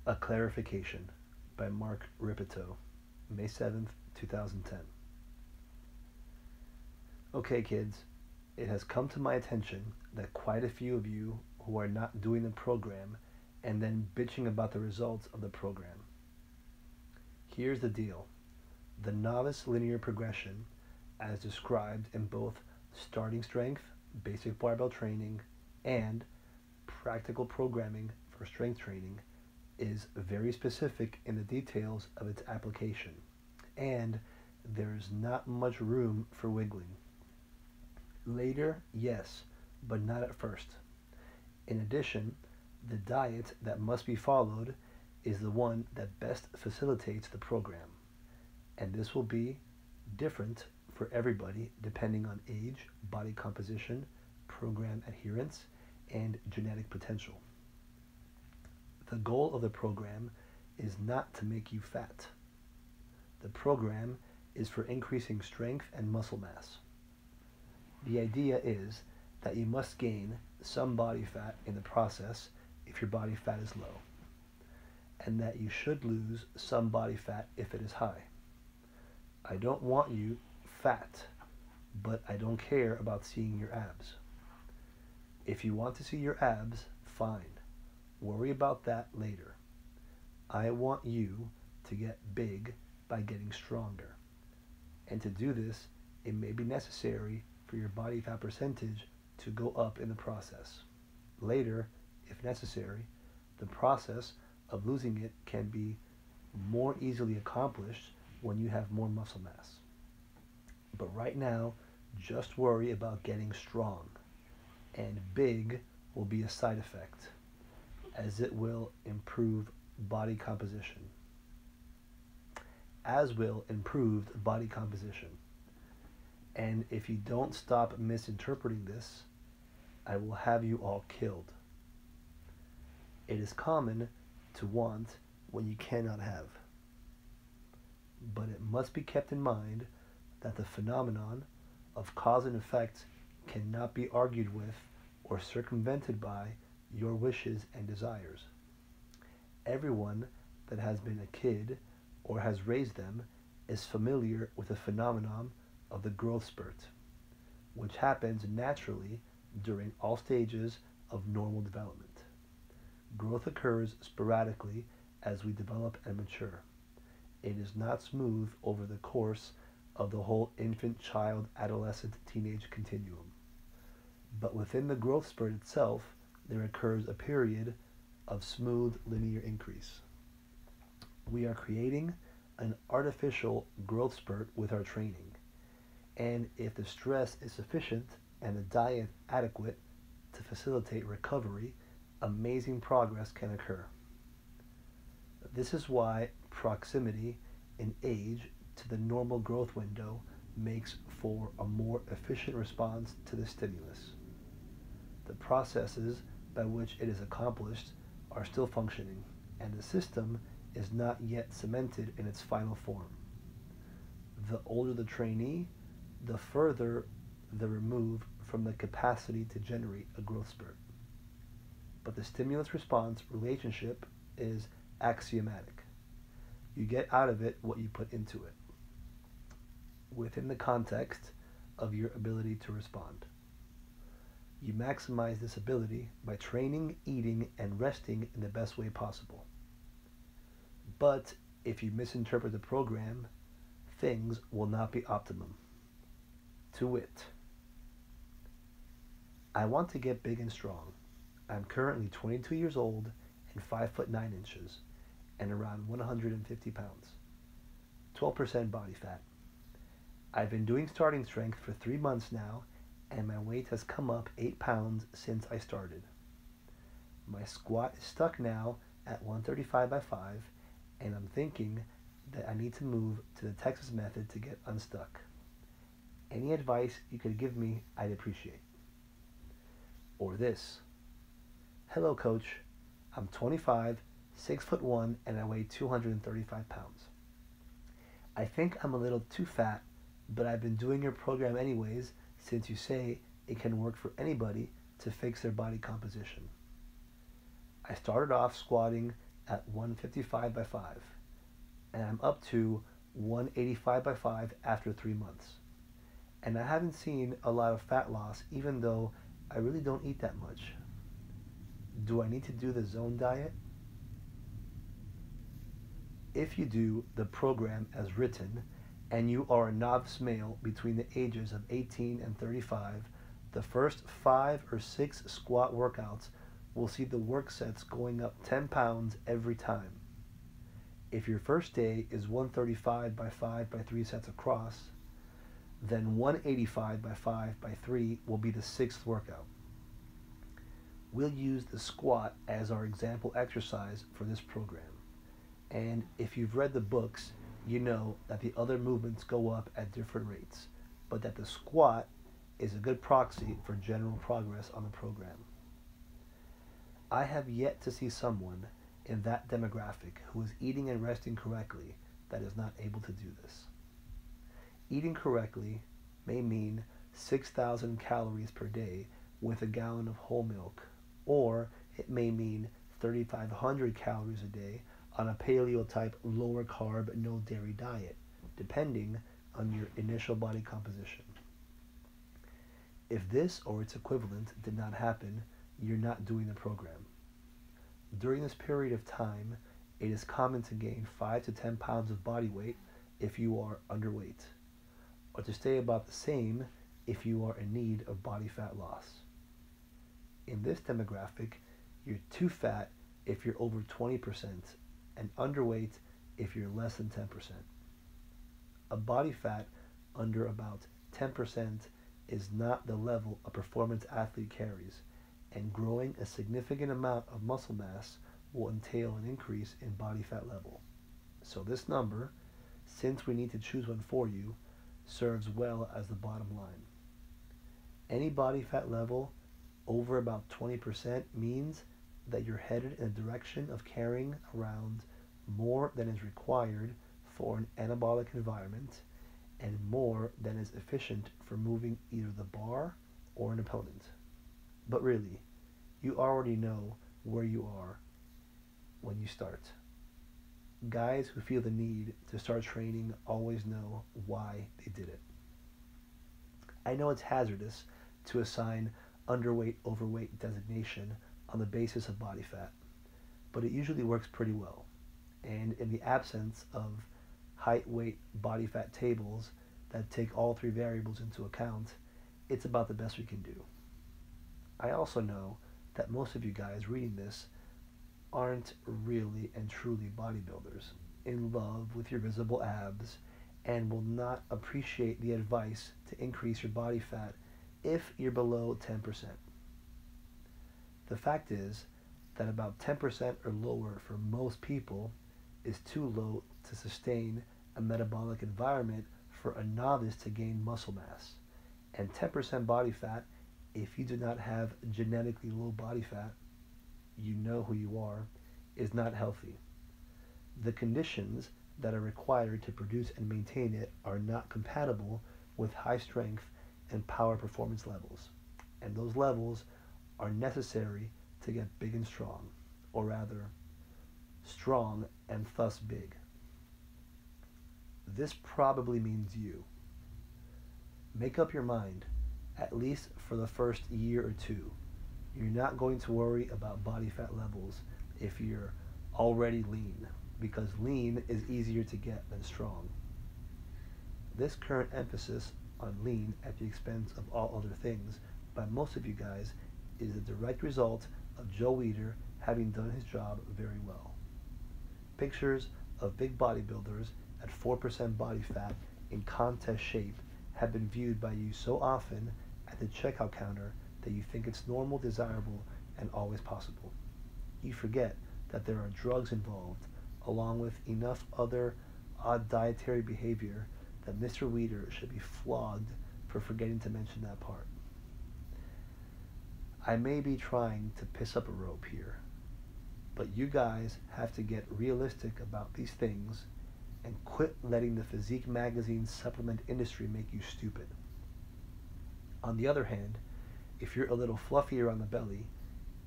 A Clarification by Mark Rippetoe, May 7th, 2010. Okay, kids, it has come to my attention that quite a few of you who are not doing the program and then bitching about the results of the program. Here's the deal. The novice linear progression, as described in both starting strength, basic barbell training, and practical programming for strength training, is very specific in the details of its application, and there's not much room for wiggling. Later, yes, but not at first. In addition, the diet that must be followed is the one that best facilitates the program, and this will be different for everybody depending on age, body composition, program adherence, and genetic potential. The goal of the program is not to make you fat. The program is for increasing strength and muscle mass. The idea is that you must gain some body fat in the process if your body fat is low, and that you should lose some body fat if it is high. I don't want you fat, but I don't care about seeing your abs. If you want to see your abs, fine. Worry about that later. I want you to get big by getting stronger. And to do this, it may be necessary for your body fat percentage to go up in the process. Later, if necessary, the process of losing it can be more easily accomplished when you have more muscle mass. But right now, just worry about getting strong, and big will be a side effect, as it will improve body composition. As will improved body composition. And if you don't stop misinterpreting this, I will have you all killed. It is common to want when you cannot have. But it must be kept in mind that the phenomenon of cause and effect cannot be argued with or circumvented by your wishes and desires. Everyone that has been a kid or has raised them is familiar with the phenomenon of the growth spurt, which happens naturally during all stages of normal development. Growth occurs sporadically as we develop and mature. It is not smooth over the course of the whole infant, child, adolescent, teenage continuum. But within the growth spurt itself, there occurs a period of smooth linear increase. We are creating an artificial growth spurt with our training, and if the stress is sufficient and the diet adequate to facilitate recovery, amazing progress can occur. This is why proximity in age to the normal growth window makes for a more efficient response to the stimulus. The processes by which it is accomplished are still functioning, and the system is not yet cemented in its final form. The older the trainee, the further the remove from the capacity to generate a growth spurt. But the stimulus-response relationship is axiomatic. You get out of it what you put into it, within the context of your ability to respond. You maximize this ability by training, eating, and resting in the best way possible. But if you misinterpret the program, things will not be optimum. To wit, I want to get big and strong. I'm currently 22 years old and 5'9" and around 150 pounds. 12% body fat. I've been doing starting strength for 3 months now, and my weight has come up 8 pounds since I started. My squat is stuck now at 135 by 5, and I'm thinking that I need to move to the Texas method to get unstuck. Any advice you could give me, I'd appreciate. Or this. Hello, coach. I'm 25, 6'1", and I weigh 235 pounds. I think I'm a little too fat, but I've been doing your program anyways, since you say it can work for anybody to fix their body composition. I started off squatting at 155 by 5, and I'm up to 185 by 5 after 3 months. And I haven't seen a lot of fat loss, even though I really don't eat that much. Do I need to do the zone diet? If you do the program as written, and you are a novice male between the ages of 18 and 35, the first 5 or 6 squat workouts will see the work sets going up 10 pounds every time. If your first day is 135 by 5 by 3 sets across, then 185 by 5 by 3 will be the 6th workout. We'll use the squat as our example exercise for this program. And if you've read the books, you know that the other movements go up at different rates, but that the squat is a good proxy for general progress on the program. I have yet to see someone in that demographic who is eating and resting correctly that is not able to do this. Eating correctly may mean 6,000 calories per day with a gallon of whole milk, or it may mean 3,500 calories a day on a paleo-type lower carb, no dairy diet, depending on your initial body composition. If this or its equivalent did not happen, you're not doing the program. During this period of time, it is common to gain 5 to 10 pounds of body weight if you are underweight, or to stay about the same if you are in need of body fat loss. In this demographic, you're too fat if you're over 20% and underweight if you're less than 10%. A body fat under about 10% is not the level a performance athlete carries, and growing a significant amount of muscle mass will entail an increase in body fat level. So this number, since we need to choose one for you, serves well as the bottom line. Any body fat level over about 20% means that you're headed in a direction of carrying around more than is required for an anabolic environment and more than is efficient for moving either the bar or an opponent. But really, you already know where you are when you start. Guys who feel the need to start training always know why they did it. I know it's hazardous to assign underweight, overweight designation on the basis of body fat, but it usually works pretty well. And in the absence of height, weight, body fat tables that take all 3 variables into account, it's about the best we can do. I also know that most of you guys reading this aren't really and truly bodybuilders in love with your visible abs and will not appreciate the advice to increase your body fat if you're below 10%. The fact is that about 10% or lower for most people is too low to sustain a metabolic environment for a novice to gain muscle mass. And 10% body fat, if you do not have genetically low body fat, you know who you are, is not healthy. The conditions that are required to produce and maintain it are not compatible with high strength and power performance levels. And those levels are necessary to get big and strong, or rather, strong and thus big. This probably means you. Make up your mind, at least for the first year or two, you're not going to worry about body fat levels if you're already lean, because lean is easier to get than strong. This current emphasis on lean at the expense of all other things by most of you guys is a direct result of Joe Weider having done his job very well. Pictures of big bodybuilders at 4% body fat in contest shape have been viewed by you so often at the checkout counter that you think it's normal, desirable, and always possible. You forget that there are drugs involved, along with enough other odd dietary behavior that Mr. Weider should be flogged for forgetting to mention that part. I may be trying to piss up a rope here, but you guys have to get realistic about these things and quit letting the physique magazine supplement industry make you stupid. On the other hand, if you're a little fluffier on the belly,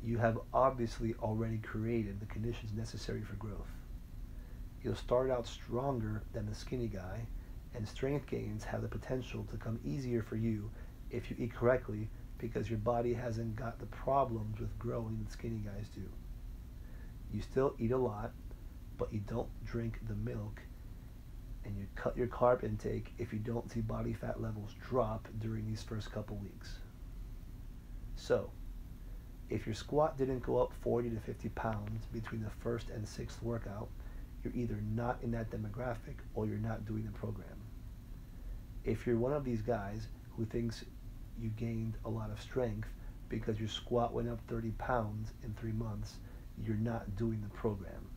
you have obviously already created the conditions necessary for growth. You'll start out stronger than the skinny guy, and strength gains have the potential to come easier for you if you eat correctly because your body hasn't got the problems with growing that skinny guys do. You still eat a lot, but you don't drink the milk, and you cut your carb intake if you don't see body fat levels drop during these first couple weeks. So, if your squat didn't go up 40 to 50 pounds between the first and sixth workout, you're either not in that demographic or you're not doing the program. If you're one of these guys who thinks you gained a lot of strength because your squat went up 30 pounds in 3 months, you're not doing the program,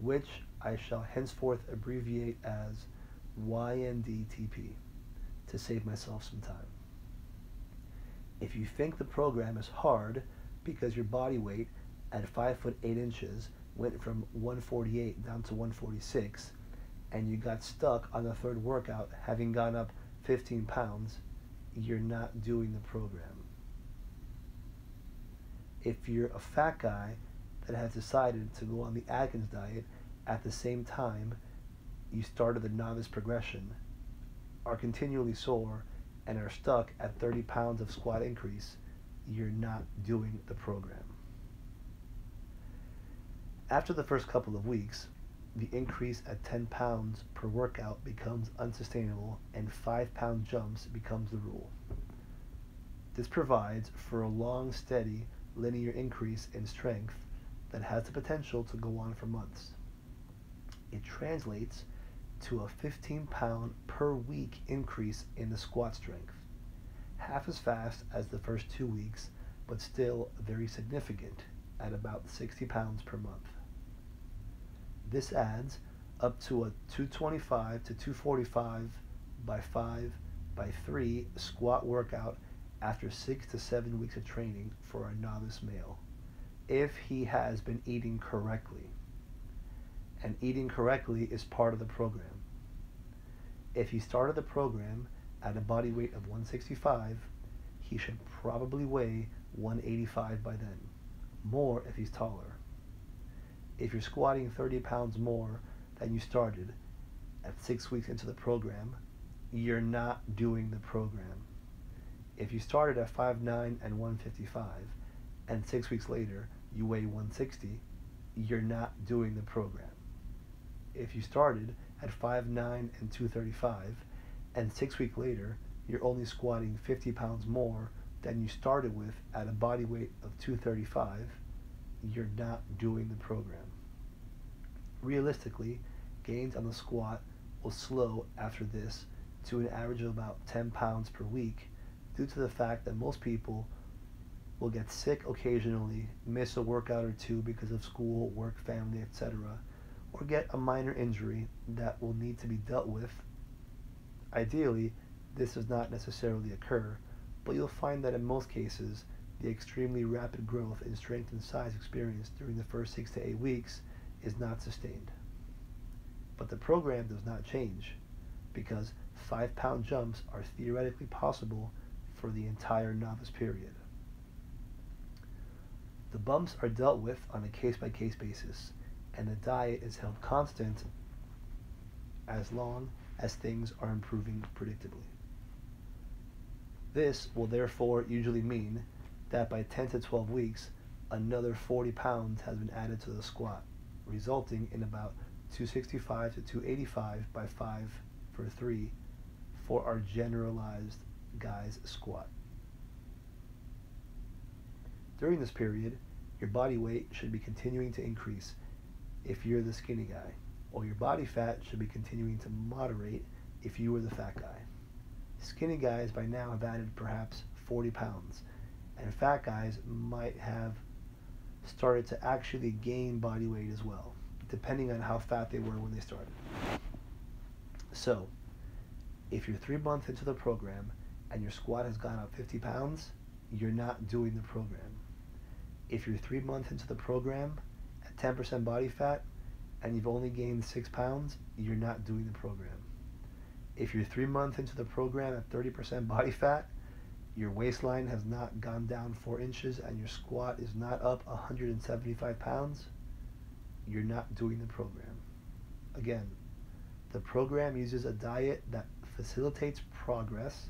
which I shall henceforth abbreviate as YNDTP to save myself some time. If you think the program is hard because your body weight at 5 foot 8 inches went from 148 down to 146 and you got stuck on the third workout having gone up 15 pounds, you're not doing the program. If you're a fat guy that has decided to go on the Atkins diet at the same time you started the novice progression, are continually sore, and are stuck at 30 pounds of squat increase, you're not doing the program. After the first couple of weeks, the increase at 10 pounds per workout becomes unsustainable and 5-pound jumps becomes the rule. This provides for a long, steady, linear increase in strength that has the potential to go on for months. It translates to a 15-pound per week increase in the squat strength, half as fast as the first 2 weeks, but still very significant at about 60 pounds per month. This adds up to a 225 to 245 by 5 by 3 squat workout after 6 to 7 weeks of training for a novice male, if he has been eating correctly. And eating correctly is part of the program. If he started the program at a body weight of 165, he should probably weigh 185 by then, more if he's taller. If you're squatting 30 pounds more than you started at 6 weeks into the program, you're not doing the program. If you started at 5'9" and 155, and 6 weeks later you weigh 160, you're not doing the program. If you started at 5'9" and 235, and 6 weeks later you're only squatting 50 pounds more than you started with at a body weight of 235, you're not doing the program. Realistically, gains on the squat will slow after this to an average of about 10 pounds per week due to the fact that most people will get sick occasionally, miss a workout or two because of school, work, family, etc., or get a minor injury that will need to be dealt with. Ideally, this does not necessarily occur, but you'll find that in most cases, the extremely rapid growth in strength and size experienced during the first 6 to 8 weeks is not sustained. But the program does not change, because 5-pound jumps are theoretically possible for the entire novice period. The bumps are dealt with on a case-by-case basis, and the diet is held constant as long as things are improving predictably. This will therefore usually mean that by 10 to 12 weeks, another 40 pounds has been added to the squat, resulting in about 265 to 285 by 5 for 3 for our generalized guy's squat. During this period, your body weight should be continuing to increase if you're the skinny guy, or your body fat should be continuing to moderate if you were the fat guy. Skinny guys by now have added perhaps 40 pounds, and fat guys might have started to actually gain body weight as well, depending on how fat they were when they started. So, if you're 3 months into the program and your squat has gone up 50 pounds, you're not doing the program. If you're 3 months into the program at 10% body fat and you've only gained 6 pounds, you're not doing the program. If you're 3 months into the program at 30% body fat your waistline has not gone down 4 inches, and your squat is not up 175 pounds, you're not doing the program. Again, the program uses a diet that facilitates progress,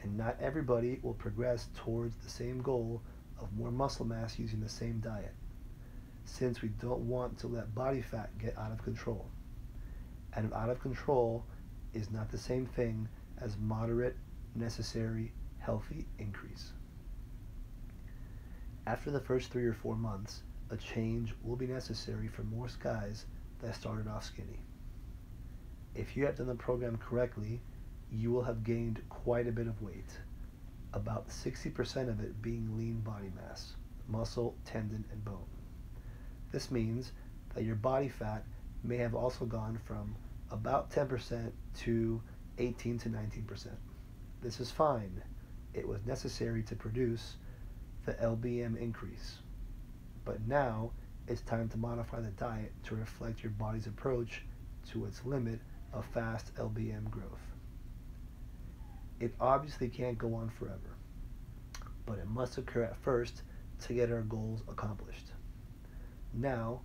and not everybody will progress towards the same goal of more muscle mass using the same diet, since we don't want to let body fat get out of control. And out of control is not the same thing as moderate, necessary, healthy increase. After the first 3 or 4 months, a change will be necessary for most guys that started off skinny. If you have done the program correctly, you will have gained quite a bit of weight, about 60% of it being lean body mass, muscle, tendon, and bone. This means that your body fat may have also gone from about 10% to 18 to 19%. This is fine. It was necessary to produce the LBM increase. But now it's time to modify the diet to reflect your body's approach to its limit of fast LBM growth. It obviously can't go on forever, but it must occur at first to get our goals accomplished. Now,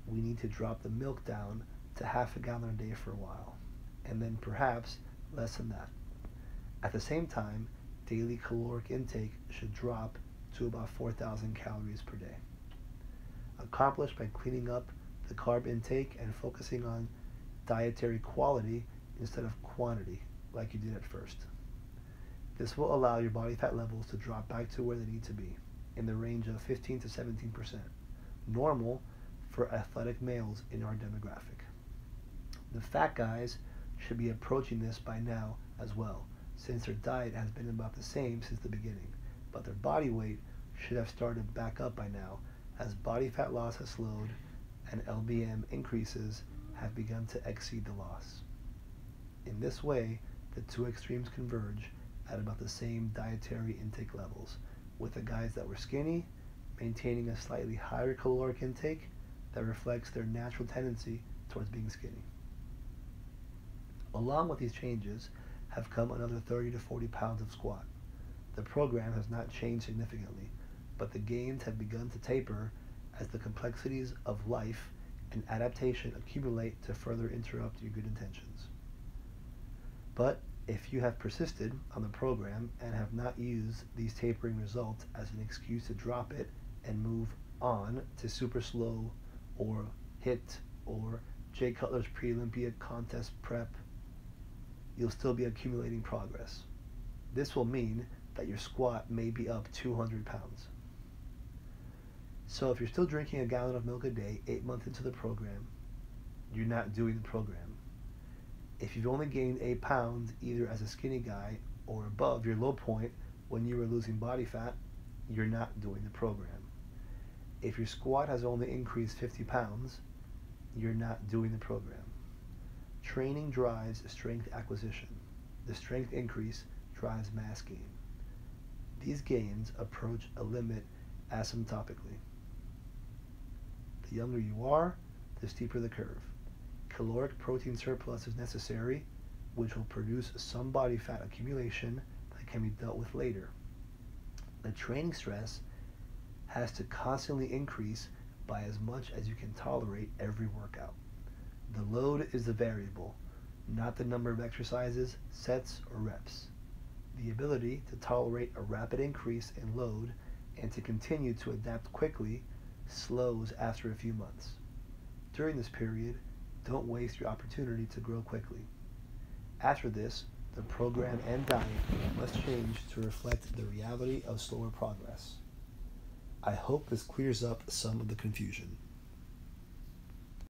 we need to drop the milk down to half a gallon a day for a while, and then perhaps less than that. At the same time, daily caloric intake should drop to about 4,000 calories per day, accomplished by cleaning up the carb intake and focusing on dietary quality instead of quantity like you did at first. This will allow your body fat levels to drop back to where they need to be, in the range of 15 to 17%, normal for athletic males in our demographic. The fat guys should be approaching this by now as well, since their diet has been about the same since the beginning, but their body weight should have started back up by now, as body fat loss has slowed and LBM increases have begun to exceed the loss. In this way, the two extremes converge at about the same dietary intake levels, with the guys that were skinny maintaining a slightly higher caloric intake that reflects their natural tendency towards being skinny. Along with these changes have come another 30 to 40 pounds of squat. The program has not changed significantly, but the gains have begun to taper as the complexities of life and adaptation accumulate to further interrupt your good intentions. But if you have persisted on the program and have not used these tapering results as an excuse to drop it and move on to super slow or HIIT or Jay Cutler's pre-Olympia contest prep, you'll still be accumulating progress. This will mean that your squat may be up 200 pounds. So if you're still drinking a gallon of milk a day 8 months into the program, you're not doing the program. If you've only gained 8 pounds either as a skinny guy or above your low point when you were losing body fat, you're not doing the program. If your squat has only increased 50 pounds, you're not doing the program. Training drives strength acquisition. The strength increase drives mass gain. These gains approach a limit asymptotically. The younger you are, the steeper the curve. Caloric protein surplus is necessary, which will produce some body fat accumulation that can be dealt with later. The training stress has to constantly increase by as much as you can tolerate every workout. The load is the variable, not the number of exercises, sets, or reps. The ability to tolerate a rapid increase in load and to continue to adapt quickly slows after a few months. During this period, don't waste your opportunity to grow quickly. After this, the program and diet must change to reflect the reality of slower progress. I hope this clears up some of the confusion.